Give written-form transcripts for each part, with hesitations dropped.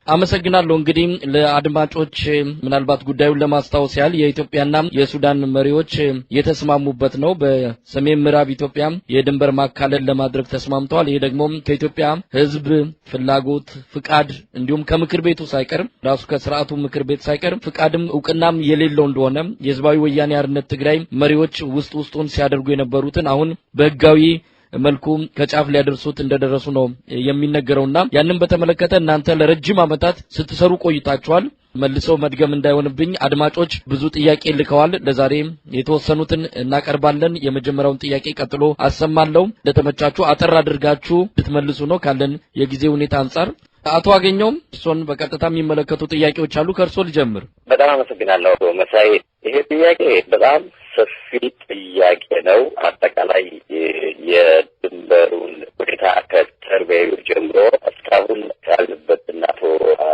አመሰግናለሁ እንግዲህ ለአድማጮች ምናልባት ጉዳዩን ለማስታወስ ያህል የኢትዮጵያና የሱዳን መሪዎች የተስማሙበት ነው በሰሜን ምዕራብ ኢትዮጵያ የድንበር ማካለል ለማድረግ ተስማምተዋል ይሄ ደግሞ ከኢትዮጵያ ህዝብ ፍላጎት ፍቃድ እንዲሁም ከምክር ቤቱ ሳይቀር ራሱ ከስርዓቱ ምክር ቤት ሳይቀር ፍቃድም ዕውቅናም የሌለው እንደሆነ የህዝባዊ ወያኔ ሓርነት ትግራይ መሪዎች ውስጡን ሲያደርጉ የነበሩትን አሁን በህጋዊ መልኩ ከጫፍ ሊያደርሱት እንደደረሱ ነው የሚነገረውና ያንን በተመለከተ እናንተ ለረጅም ዓመታት ስትሰሩ ቆይታችኋል መልሰው መድገም እንዳይሆንብኝ አድማጮች ብዙ ጥያቄ ልከዋል ለዛሬ የተወሰኑትን እናቀርባለን የመጀመሪያውን ጥያቄ ቀጥሎ አሰማለሁ ለተመቻቹ አጠር አድርጋችሁ ልትመልሱ ነው ካለን የጊዜ ሁኔታ አንፃር አቶ አገኘው እሱን በቀጥታ የሚመለከቱ ጥያቄዎች አሉ ከርሶ ልጀምር በጣም አመሰግናለሁ መሳይ ይሄ ጥያቄ በጣም ሰፊ ጥያቄ ነው አጠቃላይ የድንበሩን ሁኔታ ከሰርቬዩ ጀምሮ እስካሁን ያለበትና አቶ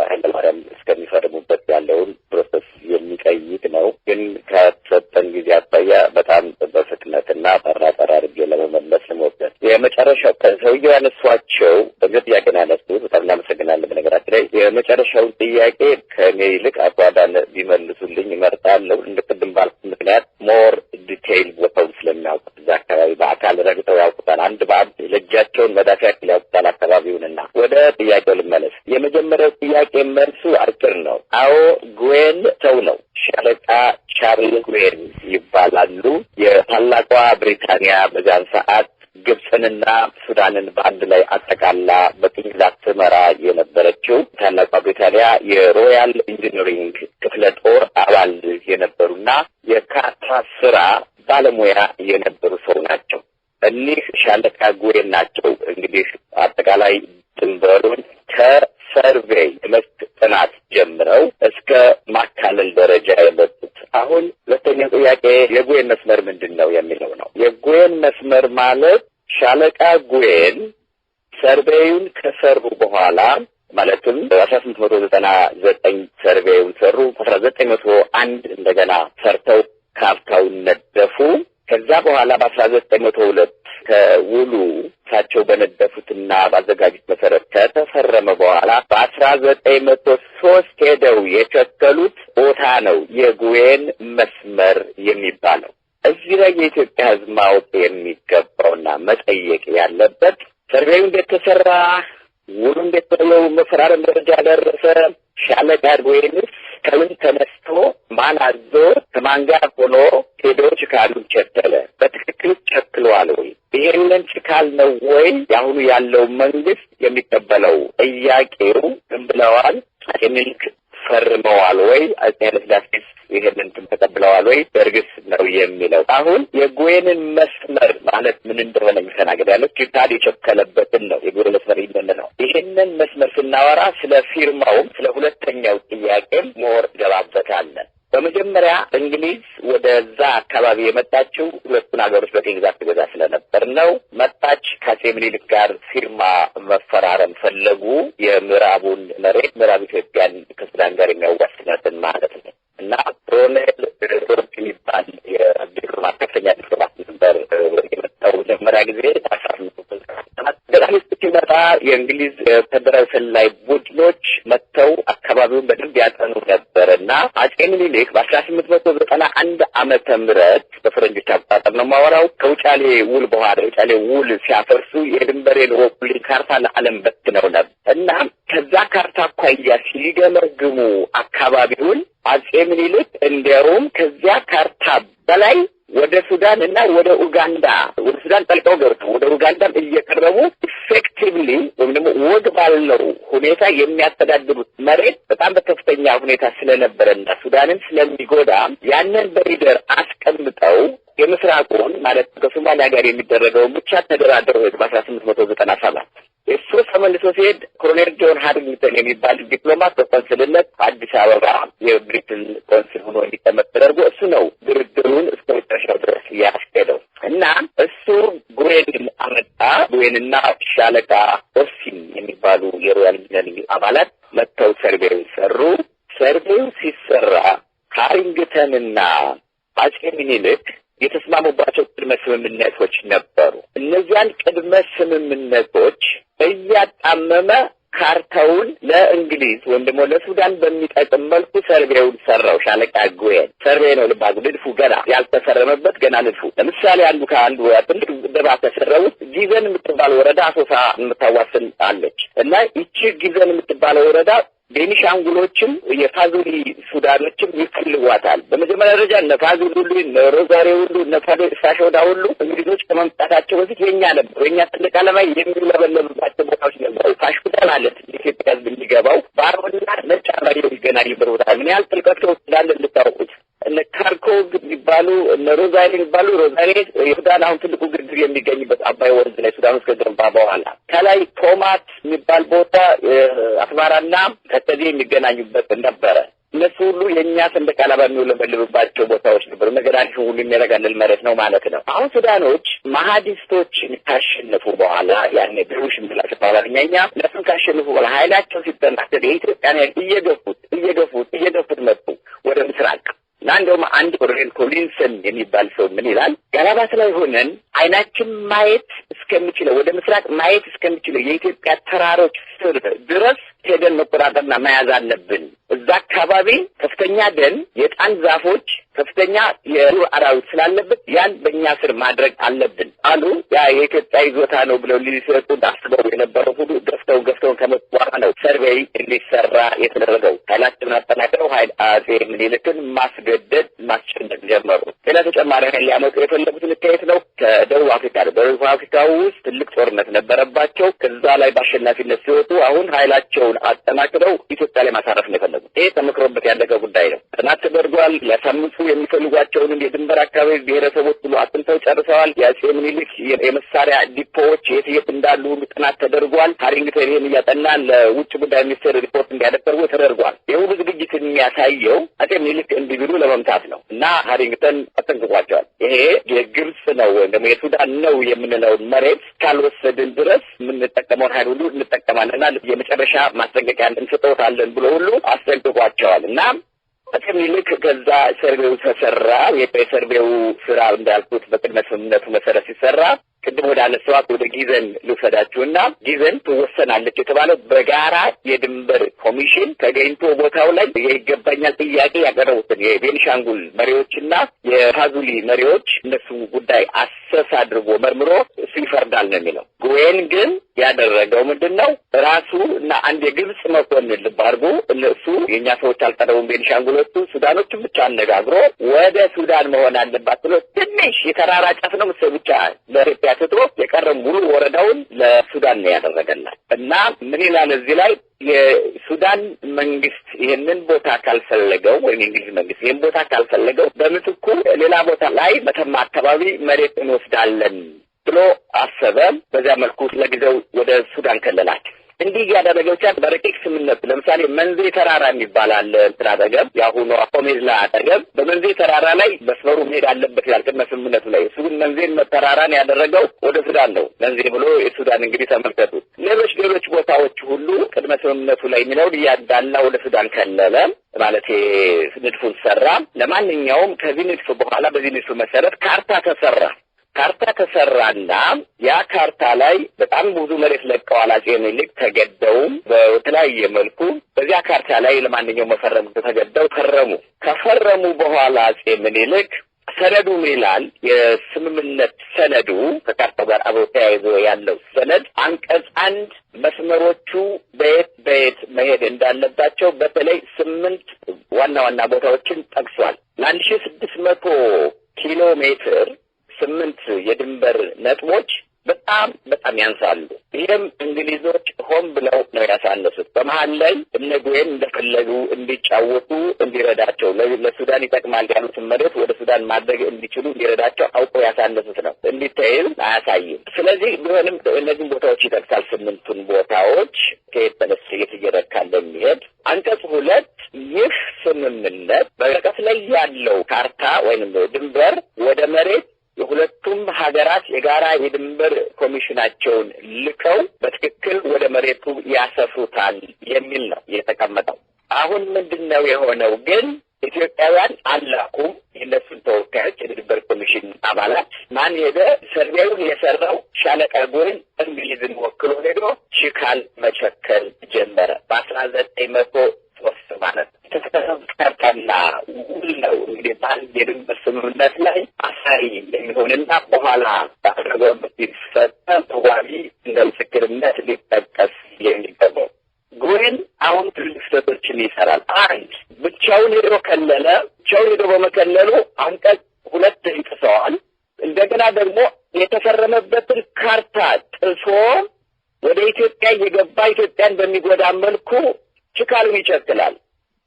ኃይለማርያም እስከሚፈርሙበት ያለውን ፕሮሰስ የሚጠይቅ ነው ግን ከተሰጠን ጊዜ አኳያ በጣም በፍጥነትና በራጠራ አድርጌ ለመመለስ ልሞክር የመጨረሻው ሰውየው ያነሷቸው በጥያቄ ያነሱት በጣም እናመሰግናለን በነገራችን ላይ የመጨረሻውን ጥያቄ ከኔ ይልቅ አቶ አዳነ ቢመልሱልኝ እመርጣለሁ እንደቅድም ባልኩት ምክንያት ሞር ዲቴይል ቦታውን ስለሚያውቁት እዛ አካባቢ በአካል ረግጠው ያውቁታል አንድ በአንድ ለእጃቸውን መዳፊያ ያውቁታል አካባቢውንና ወደ ጥያቄው ልመለስ የመጀመሪያው ጥያቄ መልሱ አጭር ነው አዎ ጉዌን ሰው ነው ሻለቃ ቻርልስ ጉዌን ይባላሉ የታላቋ ብሪታንያ በዛን ሰዓት ግብጽንና ሱዳንን በአንድ ላይ አጠቃላ በቅኝ ግዛት ትመራ የነበረችው ታላቋ ብሪታንያ የሮያል ኢንጂነሪንግ ክፍለ ጦር አባል የነበሩና የካርታ ስራ ባለሙያ የነበሩ ሰው ናቸው እኒህ ሻለቃ ጉዌን ናቸው እንግዲህ አጠቃላይ ድንበሩን ከሰርቬይ መስክ ጥናት ጀምረው እስከ ማካለል ደረጃ የመጡት አሁን ሁለተኛው ጥያቄ የጉዌን መስመር ምንድነው የሚለው ነው የጉዌን መስመር ማለት ሻለቃ ጉዌን ሰርቬዩን ከሰሩ በኋላ ማለትም 1899 ሰርቬዩን ሰሩ 1901 እንደገና ሰርተው ካርታውን ነደፉ ከዛ በኋላ በ1902 ከውሉ ሳቸው በነደፉትና ባዘጋጁት መሰረት ከተፈረመ በኋላ በ1903 ሄደው የተከሉት ቦታ ነው የጉዌን መስመር የሚባለው እዚህ ላይ የኢትዮጵያ ህዝብ ማወቅ የሚገባውና መጠየቅ ያለበት ሰርቬዩ እንዴት ተሰራ ውሉ እንዴት ነው መፈራረም ደረጃ ደረሰ ሻለቃ ጉዌንስ ከምን ተነስቶ ማን አዞ ከማን ጋር ሆኖ ሄዶች ካሉ ቸተለ በትክክል ቸክሏል ወይ ይሄንን ችካል ነው ወይ ያሁኑ ያለው መንግስት የሚቀበለው ጥያቄው እንብለዋል አጥሚልክ ፈርመዋል ወይ አጥያለስላስስ ይሄንን ተቀብለዋል ወይ በርግስ ነው የሚለው አሁን የጉዌንን መስመር ማለት ምን እንደሆነ የሚተናገር ያለው ጭታድ የቸከለበትን ነው የጉዌን መስመር ይመነው ይሄንን መስመር ስናወራ ስለ ፊርማው ስለ ሁለተኛው ጥያቄም ሞር ገባበታለን በመጀመሪያ እንግሊዝ ወደዛ አካባቢ የመጣችው ሁለቱን ሀገሮች በቅኝ ግዛት ተገዛ ስለነበር ነው መጣች ከአፄ ምኒልክ ጋር ፊርማ መፈራረም ፈለጉ የምዕራቡን መሬት ምዕራብ ኢትዮጵያን ከሱዳን ጋር የሚያዋስናትን ማለት ነው እና ኮሎኔል ሮድ የሚባል የዲፕሎማት ከፍተኛ ዲፕሎማት ነበር የመጣው መጀመሪያ ጊዜ ሲመጣ የእንግሊዝ ፌደራል ሰላይ ቡድኖች መጥተው አካባቢውን በደንብ ያጠኑ ነበርና አፄ ምኒልክ በ1891 ዓመተ ምህረት በፈረንጆች አቆጣጠር ነው ማወራው ከውጫሌ ውል በኋላ ውጫሌ ውል ሲያፈርሱ የድንበሬን ወኩሊ ካርታ ለዓለም በትነው ነበር እና ከዛ ካርታ አኳያ ሲገመግሙ አካባቢውን አፄ ምኒልክ እንደውም ከዛ ካርታ በላይ ወደ ሱዳን እና ወደ ኡጋንዳ ወደ ሱዳን ጠልቀው ገብተው ወደ ኡጋንዳ እየቀረቡ ኢፌክቲቭሊ ወይም ደግሞ ወግ ባለው ሁኔታ የሚያስተዳድሩት መሬት በጣም በከፍተኛ ሁኔታ ስለነበረና ሱዳንን ስለሚጎዳ ያንን በሪደር አስቀምጠው የምስራቁን ማለት ከሶማሊያ ጋር የሚደረገው ብቻ ተደራድረው በ1897 እሱ ተመልሶ ሲሄድ ኮሎኔል ጆን ሃሪንግተን የሚባል ዲፕሎማት በቆንስልነት አዲስ አበባ የብሪትን ቆንስል ሆኖ እንዲቀመጥ ተደርጎ እሱ ነው ድርድሩን እስከ መጨረሻው ድረስ ያስኬደው እና እሱ ጉዌንን አመጣ ጉዌንና ሻለቃ ኦሲን የሚባሉ የሮያል ኢንጂነሪንግ አባላት መጥተው ሰርቬይ ሰሩ ሰርቬይ ሲሰራ ሃሪንግተንና አፄ ምኒልክ የተስማሙባቸው ቅድመ ስምምነቶች ነበሩ እነዚያን ቅድመ ስምምነቶች እያጣመመ ካርታውን ለእንግሊዝ ወይም ደግሞ ለሱዳን በሚጠቅም መልኩ ሰርቬውን ሰራው። ሻለቃ ጉዌን ሰርቬይ ነው ልባጉ ንድፉ ገና ያልተፈረመበት ገና ንድፉ። ለምሳሌ አንዱ ትልቅ ደባ ተሰራው ጊዘን የምትባል ወረዳ አሶሳ የምታዋስን አለች እና ይቺ ጊዘን የምትባል ወረዳ ቤኒሻንጉሎችም የፋዙሊ ሱዳኖችም ይፈልጓታል። በመጀመሪያ ደረጃ ነፋዙሊ ሁሉ ነሮዛሬ ሁሉ ነፋዶ ሳሾዳ ሁሉ እንግሊዞች ከመምጣታቸው በፊት የኛ ነበር። የኛ ትልቅ ዓላማ የሚለበለቡባቸው ቦታዎች ነበሩ። ፋሽኩዳ ማለት ኢትዮጵያ ሕዝብ እንዲገባው ባሮና ነጭ አባሪ የሚገናኙበት ቦታ ምን ያህል ጥልቀት እንዳለ እንድታውቁት። እነ ካርኮግ የሚባሉ እነ ሮዛሬ የሚባሉ ሮዛሬ የሱዳን አሁን ትልቁ ግድብ የሚገኝበት አባይ ወንዝ ላይ ሱዳን ውስጥ ከገባ በኋላ ከላይ ቶማት የሚባል ቦታ አስመራና ከተዜ የሚገናኙበት ነበረ። እነሱ ሁሉ የኛ ሰንደቅ ዓላማ የሚውለበልብባቸው ቦታዎች ነበሩ። ነገራቸው ሁሉ የሚያረጋግጥ መሬት ነው ማለት ነው። አሁን ሱዳኖች ማሃዲስቶችን ካሸነፉ በኋላ ያኔ ብሩሽ ምንላቸው ባላኛኛ እነሱን ካሸነፉ በኋላ ኃይላቸው ሲጠናከር የኢትዮጵያን እየገፉት መጡ ወደ ምስራቅ። ናንዶም አንድ ኮሎኔል ኮሊንሰን የሚባል ሰው ምን ይላል? ጋላባት ላይ ሆነን አይናችን ማየት እስከሚችለው ወደ ምስራቅ ማየት እስከሚችለው የኢትዮጵያ ተራሮች ስር ድረስ ሄደን መቆጣጠርና መያዝ አለብን። እዛ አካባቢ ከፍተኛ ደን፣ የጣን ዛፎች፣ ከፍተኛ የዱር አራዊት ስላለበት ያን በእኛ ስር ማድረግ አለብን አሉ። ያ የኢትዮጵያ ይዞታ ነው ብለው ሊሰጡ አስበው የነበረው ሁሉ ገፍተው ከመቋቋም ነው ሰርቬይ እንዲሰራ የተደረገው። ኃይላቸውን አጠናክረው አጼ ምኒልክን ማስጨነቅ ጀመሩ። ሌላ ተጨማሪ ኃይል ሊያመጡ የፈለጉት ልካየት ነው ከደቡብ አፍሪካ ነው። በደቡብ አፍሪካ ውስጥ ትልቅ ጦርነት ነበረባቸው። ከዛ ላይ በአሸናፊነት ሲወጡ አሁን ኃይላቸውን አጠናክረው ኢትዮጵያ ላይ ማሳረፍ ነው የፈለጉት። ይሄ ተመክሮበት ያለቀ ጉዳይ ነው። ጥናት ተደርጓል። ሊያሳምጹ የሚፈልጓቸውን የድንበር አካባቢ ብሔረሰቦች ሁሉ አጥንተው ጨርሰዋል። የአጼ ምኒልክ የመሳሪያ ዲፖዎች የት እንዳሉ ሁሉ ጥናት ተደርጓል። ሃሪንግተን ይሄን እያጠና ለውጭ ጉዳይ ሚኒስቴር ሪፖርት እንዲያደርጉ ተደርጓል። የሁሉ ዝግጅት የሚያሳየው አጼ ምኒልክ እንዲብሉ ለመምታት ነው እና ሃሪንግተን አጠንቅቋቸዋል። ይሄ የግብጽ ነው ወይም ደግሞ የሱዳን ነው የምንለው መሬት ካልወሰድን ድረስ የምንጠቀመውን ኃይል ሁሉ እንጠቀማለንና የመጨረሻ ማስጠንቀቂያ እንሰጠዋለን ብሎ ሁሉ አስጠንቅቋቸዋል እና አጼ ምኒልክ ከዛ ሰርቬው ተሰራ። የሰርቬው ስራ እንዳልኩት በቅድመ ስምምነቱ መሰረት ሲሰራ ቅድም ወደ አነሳኋት ወደ ጊዘን ልውሰዳችሁና ጊዘን ትወሰናለች የተባለው በጋራ የድንበር ኮሚሽን ተገኝቶ ቦታው ላይ የይገባኛል ጥያቄ ያቀረቡትን የቤኒሻንጉል መሪዎችና የፋዙሊ መሪዎች እነሱ ጉዳይ አሰስ አድርጎ መርምሮ እሱ ይፈርዳል ነው የሚለው። ጉዌን ግን ያደረገው ምንድነው? ራሱ እና አንድ የግብጽ መኮንን ልብ አድርጎ እነሱ የኛ ሰዎች አልቀረቡም ቤኒሻንጉሎቹ ሱዳኖቹን ብቻ አነጋግሮ ወደ ሱዳን መሆን አለባት ብሎ ትንሽ የተራራ ጫፍ ነው መሰል ብቻ ለኢትዮጵያ ትቶ የቀረ ሙሉ ወረዳውን ለሱዳን ነው ያደረገላት እና ምን ይላል እዚህ ላይ የሱዳን መንግስት ይሄንን ቦታ ካልፈለገው ወይም የእንግሊዝ መንግስት ይሄን ቦታ ካልፈለገው በምትኩ ሌላ ቦታ ላይ መተማ አካባቢ መሬት እንወስዳለን ብሎ አሰበ። በዚያ መልኩ ለጊዜው ወደ ሱዳን ከለላት። እንዲህ ያደረገው ቻት በረቂቅ ስምምነት ለምሳሌ መንዜ ተራራ የሚባል አለ አጠገብ ያሁኑ አቆሜዝላ አጠገብ በመንዜ ተራራ ላይ መስመሩ መሄድ አለበት ያልከ ስምምነቱ ላይ እሱ ግን መንዜን ተራራን ያደረገው ወደ ሱዳን ነው። መንዜ ብሎ የሱዳን እንግዲህ ተመልከቱ። ሌሎች ቦታዎች ሁሉ ቅድመ ስምምነቱ ላይ ነው ያዳላ ወደ ሱዳን ከለለ ማለት ንድፉን ሰራ። ለማንኛውም ከዚህ ንድፍ በኋላ በዚህ ንድፍ መሰረት ካርታ ተሰራና ያ ካርታ ላይ በጣም ብዙ መሬት ለቀዋል። አጼ ምኒልክ ተገደውም በተለያየ መልኩ በዚያ ካርታ ላይ ለማንኛውም መፈረም ተገደው ከፈረሙ በኋላ አጼ ምኒልክ ሰነዱ ይላል የስምምነት ሰነዱ ከካርታው ጋር አብሮ ተያይዞ ያለው ሰነድ አንቀጽ 1 መስመሮቹ በየት መሄድ እንዳለባቸው በተለይ 8 ዋና ቦታዎችን ጠቅሷል። ለ1600 ኪሎ ሜትር 8 የድንበር ነጥቦች በጣም ያንሳሉ። ይሄም እንግሊዞች ሆን ብለው ነው ያሳነሱት። በመሃል ላይ እነ ጉዌን እንደፈለጉ እንዲጫወቱ እንዲረዳቸው ለሱዳን ይጠቅማል ያሉትን መሬት ወደ ሱዳን ማድረግ እንዲችሉ እንዲረዳቸው አውቀው ያሳነሱት ነው። እንዲታየው አያሳይም። ስለዚህ ቢሆንም እነዚህ ቦታዎች ይጠቅሳል። 8ቱን ቦታዎች ከየተነስ እየተጀረካለ የሚሄድ አንቀጽ 2 ይህ ስምምነት በርቀት ላይ ያለው ካርታ ወይንም ድንበር ወደ መሬት የሁለቱም ሀገራት የጋራ የድንበር ኮሚሽናቸውን ልከው በትክክል ወደ መሬቱ ያሰፍሩታል የሚል ነው የተቀመጠው። አሁን ምንድነው የሆነው? ግን ኢትዮጵያውያን አላቁም የነሱን ተወካዮች የድንበር ኮሚሽን አባላት ማን ሄደ? ሰርቬዩን የሰራው ሻለቃ ጎይን እንግሊዝን ወክሎ ሄዶ ችካል መቸከል ጀመረ። በ1903 ማለት ተስተካከለና ውል ነው እንግዲህ በአንድ የድንበር ስምምነት ላይ አሳሪ የሚሆንና በኋላ ባደረገበት ሲፈጸም ተዋቢ እንደ ምስክርነት ሊጠቀስ የሚገባው ጎይን አሁን ትልቅ ስህተቶችን ይሰራል። አንድ ብቻውን ሄዶ ከለለ። ብቻውን ሄዶ በመከለሉ አንቀጽ 2 ይጥሰዋል። እንደገና ደግሞ የተፈረመበትን ካርታ ጥሶ ወደ ኢትዮጵያ የገባ ኢትዮጵያን በሚጎዳ መልኩ ችካሉን ይቸክላል።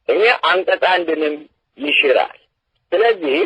ይሄ አንቀጽ 1ንም ይሽራል። ስለዚህ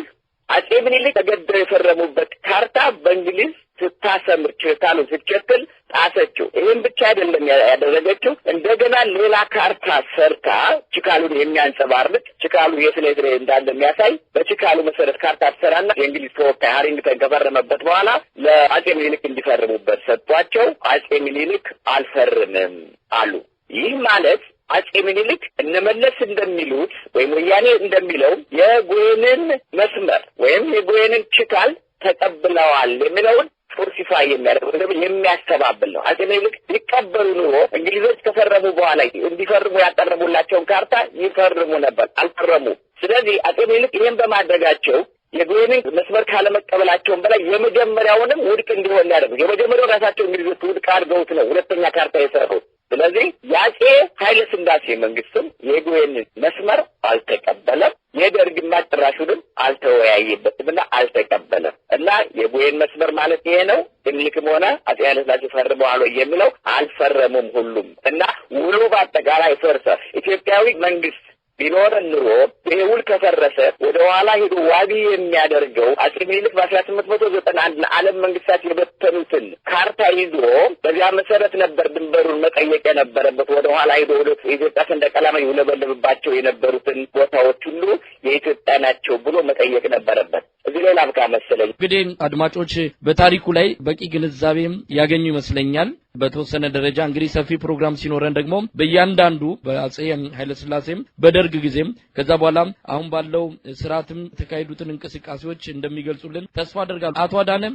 አጼ ምኒልክ ተገደው የፈረሙበት ካርታ በእንግሊዝ ስታሰምር ችካሉን ስትቸክል ጣሰችው። ይሄን ብቻ አይደለም ያደረገችው፣ እንደገና ሌላ ካርታ ሰርታ ችካሉን የሚያንጸባርቅ ችካሉ የት ላይ እንዳለ የሚያሳይ በችካሉ መሰረት ካርታ ተሰራና የእንግሊዝ ተወካይ ሃሪንግተን ከፈረመበት በኋላ ለአጼ ምኒልክ እንዲፈርሙበት ሰጥቷቸው አጼ ምኒልክ አልፈርምም አሉ። ይህ ማለት አጼ ምኒልክ እነመለስ እንደሚሉት ወይም ወያኔ እንደሚለው የጎይንን መስመር ወይም የጎይንን ችካል ተቀብለዋል የሚለውን ፎርሲፋይ የሚያደርግ ወይም የሚያስተባብል ነው። አጼ ምኒልክ ሊቀበሉ ኑሮ እንግሊዞች ከፈረሙ በኋላ እንዲፈርሙ ያቀረቡላቸውን ካርታ ይፈርሙ ነበር፣ አልፈረሙ። ስለዚህ አጼ ምኒልክ ይህን በማድረጋቸው የጎይንን መስመር ካለመቀበላቸውን በላይ የመጀመሪያውንም ውድቅ እንዲሆን ያደርጉ። የመጀመሪያው ራሳቸው እንግሊዞች ውድቅ አድርገውት ነው ሁለተኛ ካርታ የሰሩት። ስለዚህ የአጼ ኃይለ ሥላሴ መንግስትም የጎይንን መስመር አልተቀበለም፣ የደርግና ጭራሹንም አልተወያየበትምና አልተቀበለም። እና የጎይን መስመር ማለት ይሄ ነው። ምኒልክም ሆነ አጼ ኃይለ ሥላሴ ፈርመዋል የሚለው አልፈረሙም ሁሉም። እና ውሉ በአጠቃላይ ፈርሰ ኢትዮጵያዊ መንግስት ቢኖር ኑሮ ይሄ ውል ከፈረሰ ወደ ኋላ ሄዶ ዋቢ የሚያደርገው አጼ ምኒልክ በ1891 ለዓለም መንግስታት የበተኑትን ካርታ ይዞ በዚያ መሰረት ነበር ድንበሩን መጠየቅ የነበረበት። ወደ ኋላ ሄዶ ወደ ኢትዮጵያ ሰንደቅ ዓላማ ይውለበለብባቸው የነበሩትን ቦታዎች ሁሉ የኢትዮጵያ ናቸው ብሎ መጠየቅ ነበረበት። እዚህ ላይ ላብቃ መሰለኝ። እንግዲህ አድማጮች በታሪኩ ላይ በቂ ግንዛቤም ያገኙ ይመስለኛል። በተወሰነ ደረጃ እንግዲህ ሰፊ ፕሮግራም ሲኖረን ደግሞ በእያንዳንዱ በአጼ ኃይለ ሥላሴም በደርግ ጊዜም ከዛ በኋላ አሁን ባለው ስርዓትም የተካሄዱትን እንቅስቃሴዎች እንደሚገልጹልን ተስፋ አደርጋለሁ። አቶ አዳነ